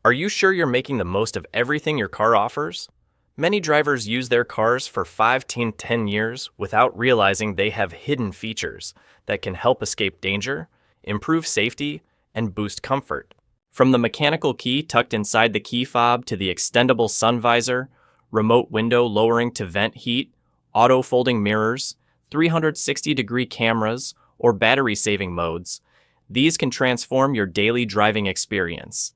Are you sure you're making the most of everything your car offers? Many drivers use their cars for 5 to 10 years without realizing they have hidden features that can help escape danger, improve safety, and boost comfort. From the mechanical key tucked inside the key fob to the extendable sun visor, remote window lowering to vent heat, auto-folding mirrors, 360-degree cameras, or battery-saving modes, these can transform your daily driving experience.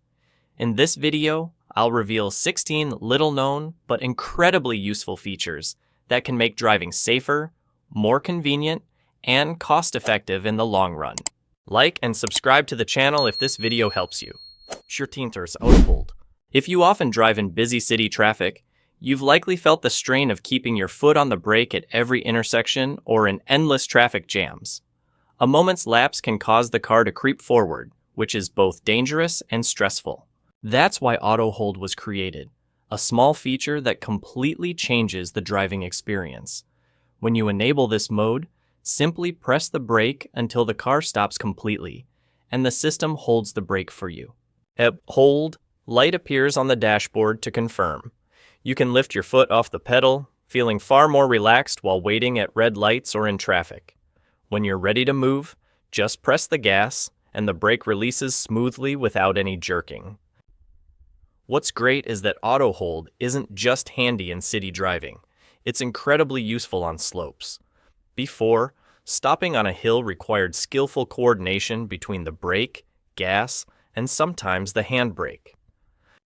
In this video, I'll reveal 16 little-known but incredibly useful features that can make driving safer, more convenient, and cost-effective in the long run. Like and subscribe to the channel if this video helps you. Autofold. If you often drive in busy city traffic, you've likely felt the strain of keeping your foot on the brake at every intersection or in endless traffic jams. A moment's lapse can cause the car to creep forward, which is both dangerous and stressful. That's why Auto Hold was created, a small feature that completely changes the driving experience. When you enable this mode, simply press the brake until the car stops completely, and the system holds the brake for you. At Hold, light appears on the dashboard to confirm. You can lift your foot off the pedal, feeling far more relaxed while waiting at red lights or in traffic. When you're ready to move, just press the gas, and the brake releases smoothly without any jerking. What's great is that Auto Hold isn't just handy in city driving. It's incredibly useful on slopes. Before, stopping on a hill required skillful coordination between the brake, gas, and sometimes the handbrake.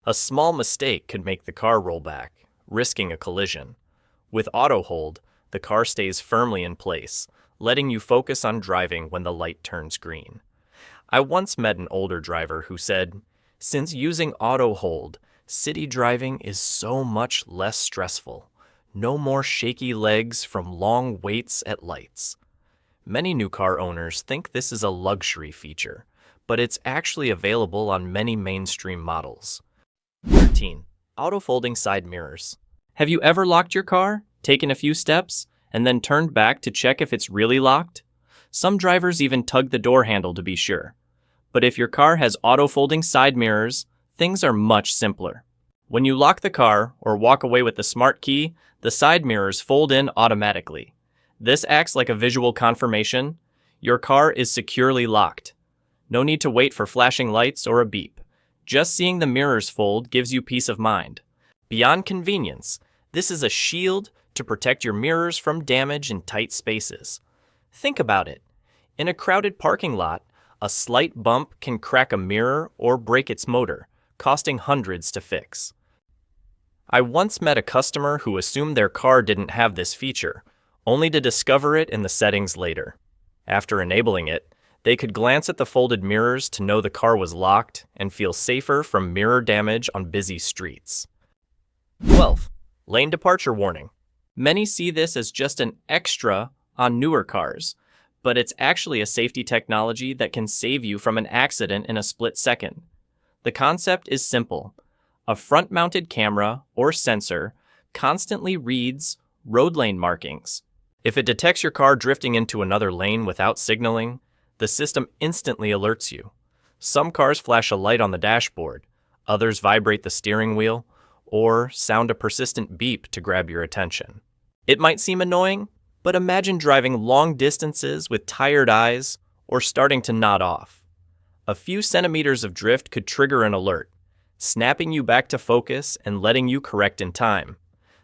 A small mistake could make the car roll back, risking a collision. With Auto Hold, the car stays firmly in place, letting you focus on driving when the light turns green. I once met an older driver who said, "Since using Auto Hold, city driving is so much less stressful. No more shaky legs from long waits at lights." Many new car owners think this is a luxury feature, but it's actually available on many mainstream models. 13. Auto-folding side mirrors. Have you ever locked your car, taken a few steps, and then turned back to check if it's really locked? Some drivers even tug the door handle to be sure. But if your car has auto-folding side mirrors, things are much simpler. When you lock the car or walk away with the smart key, the side mirrors fold in automatically. This acts like a visual confirmation. Your car is securely locked. No need to wait for flashing lights or a beep. Just seeing the mirrors fold gives you peace of mind. Beyond convenience, this is a shield to protect your mirrors from damage in tight spaces. Think about it. In a crowded parking lot, a slight bump can crack a mirror or break its motor, costing hundreds to fix. I once met a customer who assumed their car didn't have this feature, only to discover it in the settings later. After enabling it, they could glance at the folded mirrors to know the car was locked and feel safer from mirror damage on busy streets. 12. Lane departure warning. Many see this as just an extra on newer cars, but it's actually a safety technology that can save you from an accident in a split second. The concept is simple. A front-mounted camera or sensor constantly reads road lane markings. If it detects your car drifting into another lane without signaling, the system instantly alerts you. Some cars flash a light on the dashboard, others vibrate the steering wheel, or sound a persistent beep to grab your attention. It might seem annoying, but imagine driving long distances with tired eyes or starting to nod off. A few centimeters of drift could trigger an alert, snapping you back to focus and letting you correct in time.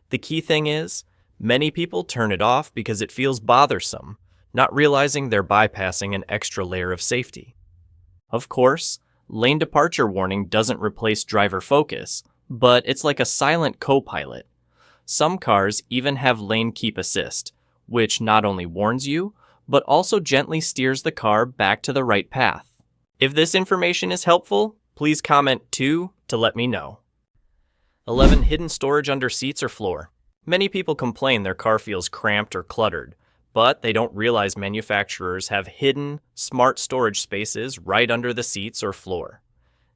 The key thing is, many people turn it off because it feels bothersome, not realizing they're bypassing an extra layer of safety. Of course, lane departure warning doesn't replace driver focus, but it's like a silent co-pilot. Some cars even have lane keep assist, which not only warns you, but also gently steers the car back to the right path. If this information is helpful, please comment 2 to let me know. 11. Hidden storage under seats or floor. Many people complain their car feels cramped or cluttered, but they don't realize manufacturers have hidden, smart storage spaces right under the seats or floor.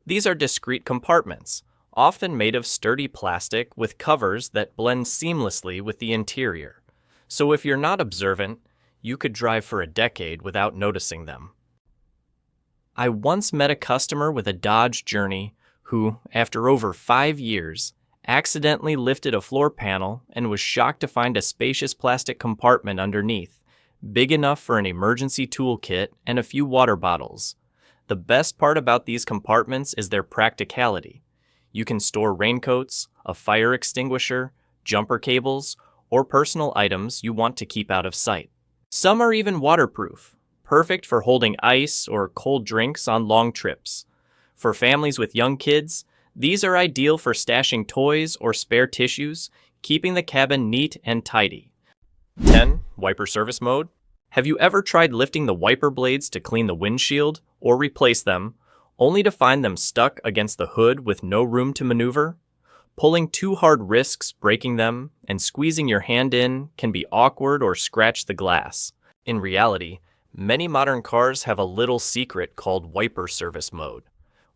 These are discrete compartments, often made of sturdy plastic with covers that blend seamlessly with the interior. So if you're not observant, you could drive for a decade without noticing them. I once met a customer with a Dodge Journey who, after over 5 years, accidentally lifted a floor panel and was shocked to find a spacious plastic compartment underneath, big enough for an emergency toolkit and a few water bottles. The best part about these compartments is their practicality. You can store raincoats, a fire extinguisher, jumper cables, or personal items you want to keep out of sight. Some are even waterproof, perfect for holding ice or cold drinks on long trips. For families with young kids, these are ideal for stashing toys or spare tissues, keeping the cabin neat and tidy. 10. Wiper service mode. Have you ever tried lifting the wiper blades to clean the windshield or replace them, only to find them stuck against the hood with no room to maneuver? Pulling too hard risks breaking them, and squeezing your hand in can be awkward or scratch the glass. In reality, many modern cars have a little secret called wiper service mode.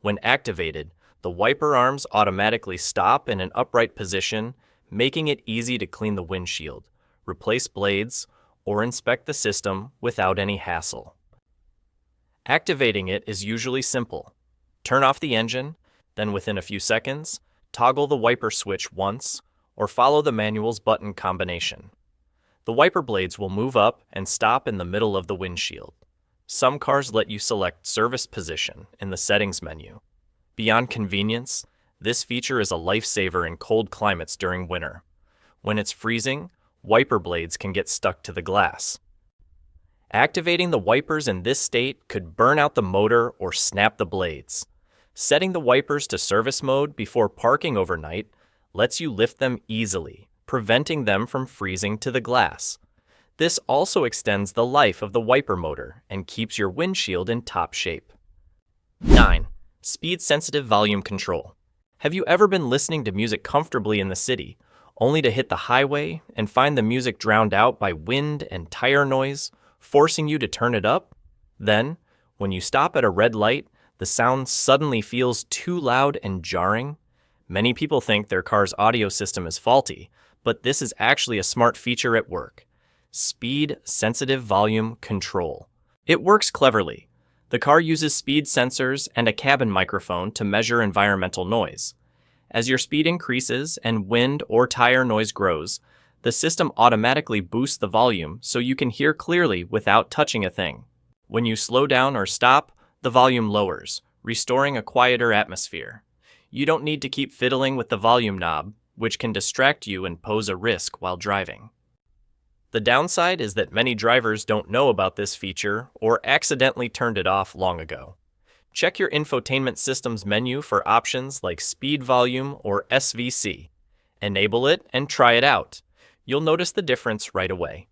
When activated, the wiper arms automatically stop in an upright position, making it easy to clean the windshield, replace blades, or inspect the system without any hassle. Activating it is usually simple. Turn off the engine, then within a few seconds, toggle the wiper switch once, or follow the manual's button combination. The wiper blades will move up and stop in the middle of the windshield. Some cars let you select service position in the settings menu. Beyond convenience, this feature is a lifesaver in cold climates during winter. When it's freezing, wiper blades can get stuck to the glass. Activating the wipers in this state could burn out the motor or snap the blades. Setting the wipers to service mode before parking overnight lets you lift them easily, preventing them from freezing to the glass. This also extends the life of the wiper motor and keeps your windshield in top shape. 9. Speed-sensitive volume control. Have you ever been listening to music comfortably in the city, only to hit the highway and find the music drowned out by wind and tire noise, forcing you to turn it up? Then, when you stop at a red light, the sound suddenly feels too loud and jarring. Many people think their car's audio system is faulty, but this is actually a smart feature at work. Speed-sensitive volume control. It works cleverly. The car uses speed sensors and a cabin microphone to measure environmental noise. As your speed increases and wind or tire noise grows, the system automatically boosts the volume so you can hear clearly without touching a thing. When you slow down or stop, the volume lowers, restoring a quieter atmosphere. You don't need to keep fiddling with the volume knob, which can distract you and pose a risk while driving. The downside is that many drivers don't know about this feature or accidentally turned it off long ago. Check your infotainment system's menu for options like speed volume or SVC. Enable it and try it out. You'll notice the difference right away.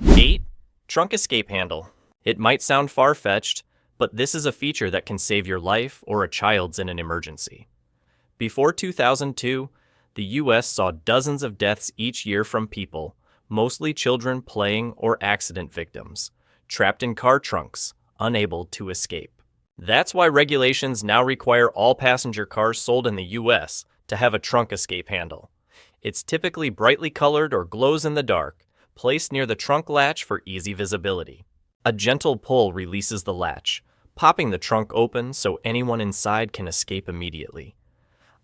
8. Trunk escape handle. It might sound far-fetched, but this is a feature that can save your life or a child's in an emergency. Before 2002, the U.S. saw dozens of deaths each year from people, mostly children playing or accident victims, trapped in car trunks, unable to escape. That's why regulations now require all passenger cars sold in the U.S. to have a trunk escape handle. It's typically brightly colored or glows in the dark, placed near the trunk latch for easy visibility. A gentle pull releases the latch, popping the trunk open so anyone inside can escape immediately.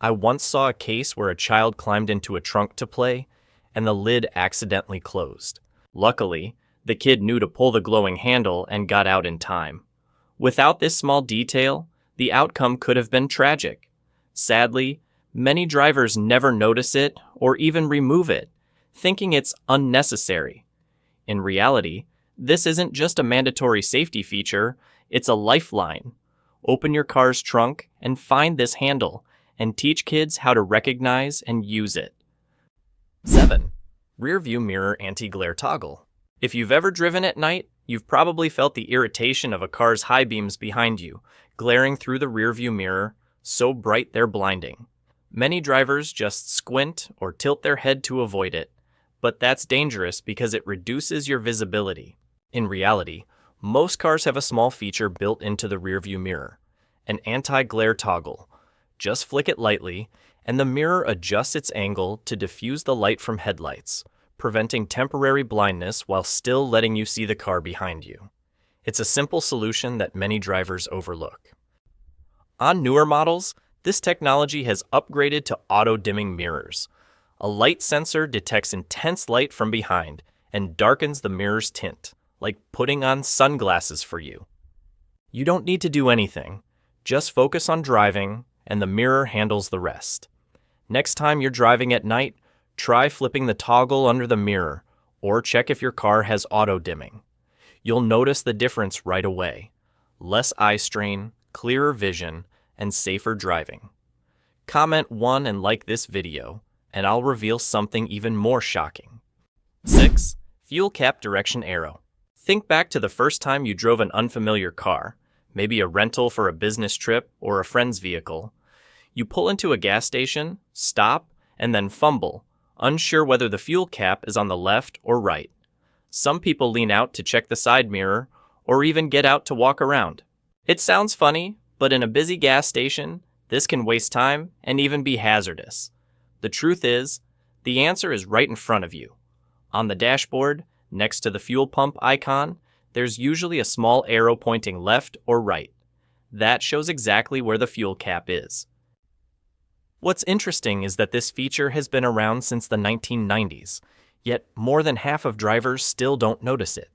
I once saw a case where a child climbed into a trunk to play, and the lid accidentally closed. Luckily, the kid knew to pull the glowing handle and got out in time. Without this small detail, the outcome could have been tragic. Sadly, many drivers never notice it or even remove it, thinking it's unnecessary. In reality, this isn't just a mandatory safety feature, it's a lifeline. Open your car's trunk and find this handle, and teach kids how to recognize and use it. 7. Rear view mirror anti-glare toggle. If you've ever driven at night, you've probably felt the irritation of a car's high beams behind you, glaring through the rear view mirror, so bright they're blinding. Many drivers just squint or tilt their head to avoid it, but that's dangerous because it reduces your visibility. In reality, most cars have a small feature built into the rearview mirror, an anti-glare toggle. Just flick it lightly, and the mirror adjusts its angle to diffuse the light from headlights, preventing temporary blindness while still letting you see the car behind you. It's a simple solution that many drivers overlook. On newer models, This technology has upgraded to auto-dimming mirrors. A light sensor detects intense light from behind and darkens the mirror's tint, like putting on sunglasses for you. You don't need to do anything. Just focus on driving, and the mirror handles the rest. Next time you're driving at night, try flipping the toggle under the mirror, or check if your car has auto-dimming. You'll notice the difference right away. Less eye strain, clearer vision, and safer driving. Comment 1 and like this video, and I'll reveal something even more shocking. 6. Fuel cap direction arrow. Think back to the first time you drove an unfamiliar car, maybe a rental for a business trip or a friend's vehicle. You pull into a gas station, stop, and then fumble, unsure whether the fuel cap is on the left or right. Some people lean out to check the side mirror, or even get out to walk around. It sounds funny, but in a busy gas station, this can waste time and even be hazardous. The truth is, the answer is right in front of you. On the dashboard, next to the fuel pump icon, there's usually a small arrow pointing left or right. That shows exactly where the fuel cap is. What's interesting is that this feature has been around since the 1990s, yet more than half of drivers still don't notice it.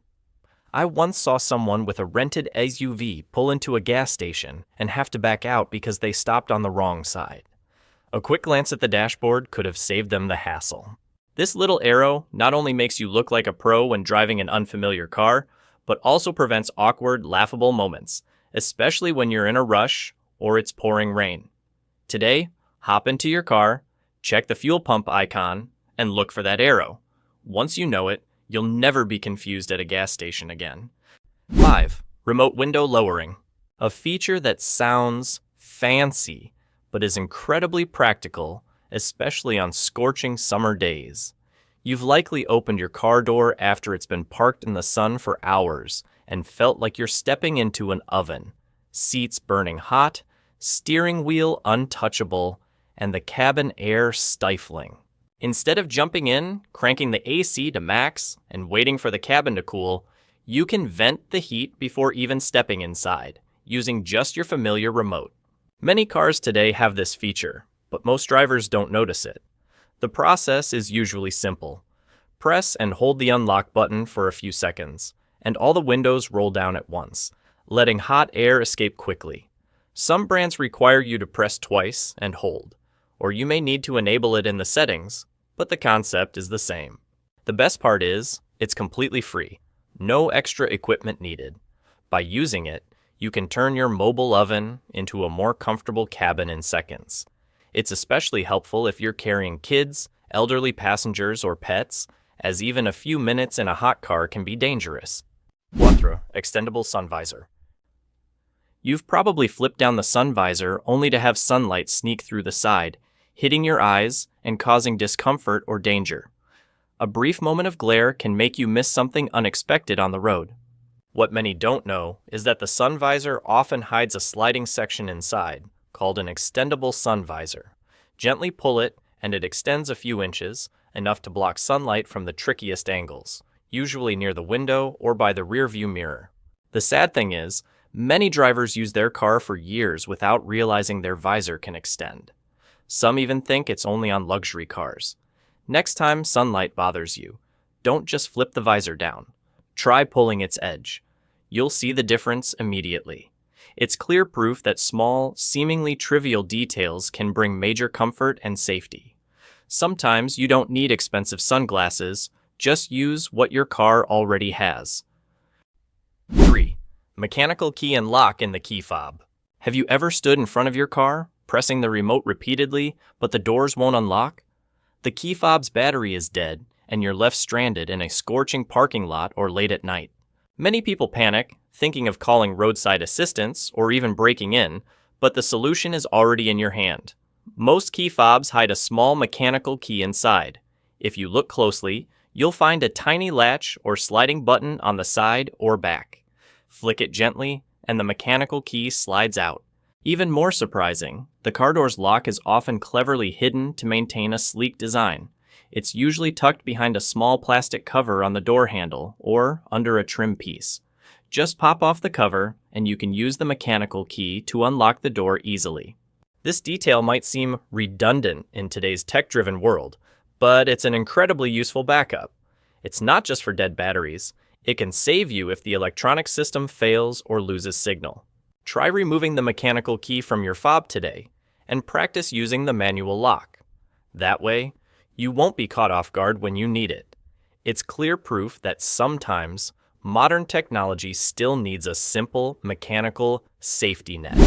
I once saw someone with a rented SUV pull into a gas station and have to back out because they stopped on the wrong side. A quick glance at the dashboard could have saved them the hassle. This little arrow not only makes you look like a pro when driving an unfamiliar car, but also prevents awkward, laughable moments, especially when you're in a rush or it's pouring rain. Today, hop into your car, check the fuel pump icon, and look for that arrow. Once you know it, you'll never be confused at a gas station again. 5. Remote window lowering. A feature that sounds fancy, but is incredibly practical, especially on scorching summer days. You've likely opened your car door after it's been parked in the sun for hours and felt like you're stepping into an oven. Seats burning hot, steering wheel untouchable, and the cabin air stifling. Instead of jumping in, cranking the AC to max, and waiting for the cabin to cool, you can vent the heat before even stepping inside, using just your familiar remote. Many cars today have this feature, but most drivers don't notice it. The process is usually simple. Press and hold the unlock button for a few seconds, and all the windows roll down at once, letting hot air escape quickly. Some brands require you to press twice and hold, or you may need to enable it in the settings, but the concept is the same. The best part is, it's completely free. No extra equipment needed. By using it, you can turn your mobile oven into a more comfortable cabin in seconds. It's especially helpful if you're carrying kids, elderly passengers, or pets, as even a few minutes in a hot car can be dangerous. 4. Extendable sun visor. You've probably flipped down the sun visor only to have sunlight sneak through the side, hitting your eyes and causing discomfort or danger. A brief moment of glare can make you miss something unexpected on the road. What many don't know is that the sun visor often hides a sliding section inside, called an extendable sun visor. Gently pull it, and it extends a few inches, enough to block sunlight from the trickiest angles, usually near the window or by the rearview mirror. The sad thing is, many drivers use their car for years without realizing their visor can extend. Some even think it's only on luxury cars. Next time sunlight bothers you, don't just flip the visor down. Try pulling its edge. You'll see the difference immediately. It's clear proof that small, seemingly trivial details can bring major comfort and safety. Sometimes you don't need expensive sunglasses, just use what your car already has. 3. Mechanical key and lock in the key fob. Have you ever stood in front of your car, pressing the remote repeatedly, but the doors won't unlock? The key fob's battery is dead, and you're left stranded in a scorching parking lot or late at night. Many people panic, thinking of calling roadside assistance or even breaking in, but the solution is already in your hand. Most key fobs hide a small mechanical key inside. If you look closely, you'll find a tiny latch or sliding button on the side or back. Flick it gently, and the mechanical key slides out. Even more surprising, the car door's lock is often cleverly hidden to maintain a sleek design. It's usually tucked behind a small plastic cover on the door handle or under a trim piece. Just pop off the cover, and you can use the mechanical key to unlock the door easily. This detail might seem redundant in today's tech-driven world, but it's an incredibly useful backup. It's not just for dead batteries. It can save you if the electronic system fails or loses signal. Try removing the mechanical key from your fob today and practice using the manual lock. That way, you won't be caught off guard when you need it. It's clear proof that sometimes modern technology still needs a simple mechanical safety net.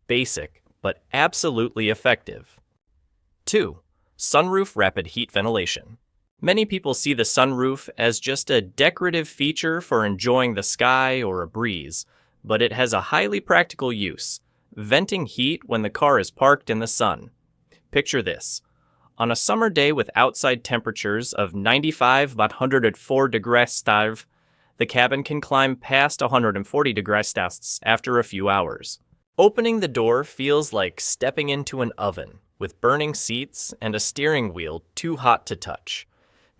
Basic, but absolutely effective. 2. Sunroof rapid heat ventilation. Many people see the sunroof as just a decorative feature for enjoying the sky or a breeze, but it has a highly practical use, venting heat when the car is parked in the sun. Picture this. On a summer day with outside temperatures of 95 but 104 degrees Celsius, the cabin can climb past 140 degrees Celsius after a few hours. Opening the door feels like stepping into an oven with burning seats and a steering wheel too hot to touch.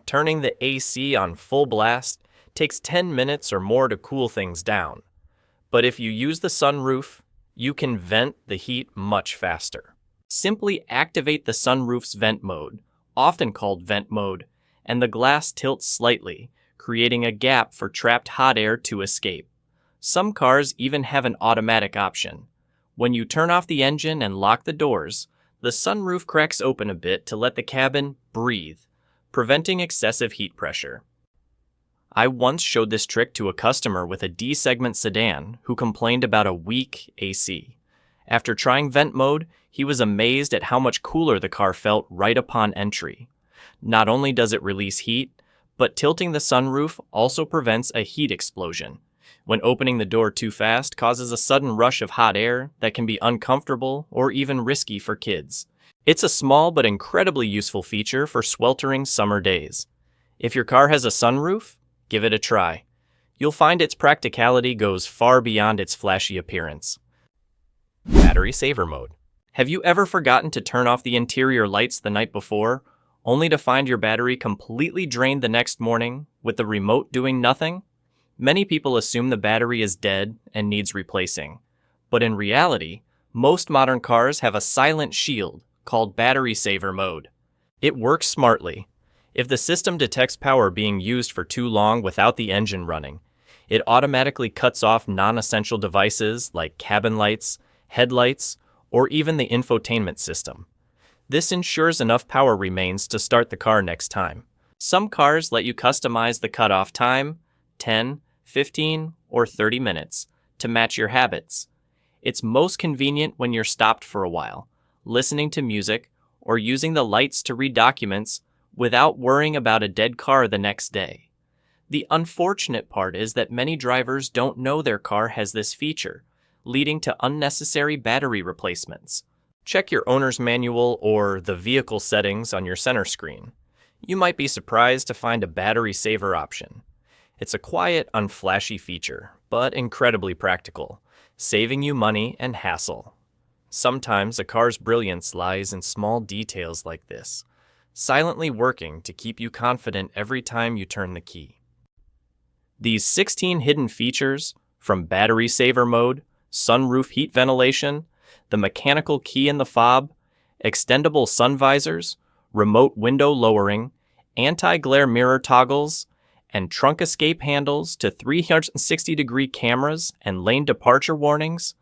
Turning the AC on full blast takes 10 minutes or more to cool things down. But if you use the sunroof, you can vent the heat much faster. Simply activate the sunroof's vent mode, often called vent mode, and the glass tilts slightly, creating a gap for trapped hot air to escape. Some cars even have an automatic option. When you turn off the engine and lock the doors, the sunroof cracks open a bit to let the cabin breathe, preventing excessive heat pressure. I once showed this trick to a customer with a D-segment sedan who complained about a weak AC. After trying vent mode, he was amazed at how much cooler the car felt right upon entry. Not only does it release heat, but tilting the sunroof also prevents a heat explosion. When opening the door too fast causes a sudden rush of hot air that can be uncomfortable or even risky for kids. It's a small but incredibly useful feature for sweltering summer days. If your car has a sunroof, give it a try. You'll find its practicality goes far beyond its flashy appearance. Battery saver mode. Have you ever forgotten to turn off the interior lights the night before, only to find your battery completely drained the next morning, with the remote doing nothing? Many people assume the battery is dead and needs replacing. But in reality, most modern cars have a silent shield called battery saver mode. It works smartly. If the system detects power being used for too long without the engine running, it automatically cuts off non-essential devices like cabin lights, headlights, or even the infotainment system. This ensures enough power remains to start the car next time. Some cars let you customize the cutoff time, 10, 15, or 30 minutes, to match your habits. It's most convenient when you're stopped for a while, listening to music, or using the lights to read documents without worrying about a dead car the next day. The unfortunate part is that many drivers don't know their car has this feature, leading to unnecessary battery replacements. Check your owner's manual or the vehicle settings on your center screen. You might be surprised to find a battery saver option. It's a quiet, unflashy feature, but incredibly practical, saving you money and hassle. Sometimes a car's brilliance lies in small details like this, silently working to keep you confident every time you turn the key. These 16 hidden features, from battery saver mode, sunroof heat ventilation, the mechanical key in the fob, extendable sun visors, remote window lowering, anti-glare mirror toggles, and trunk escape handles to 360-degree cameras and lane departure warnings,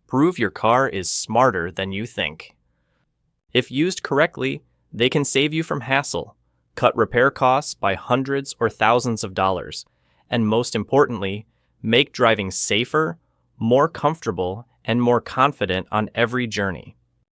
prove your car is smarter than you think. If used correctly, they can save you from hassle, cut repair costs by hundreds or thousands of dollars, and most importantly, make driving safer, more comfortable, and more confident on every journey.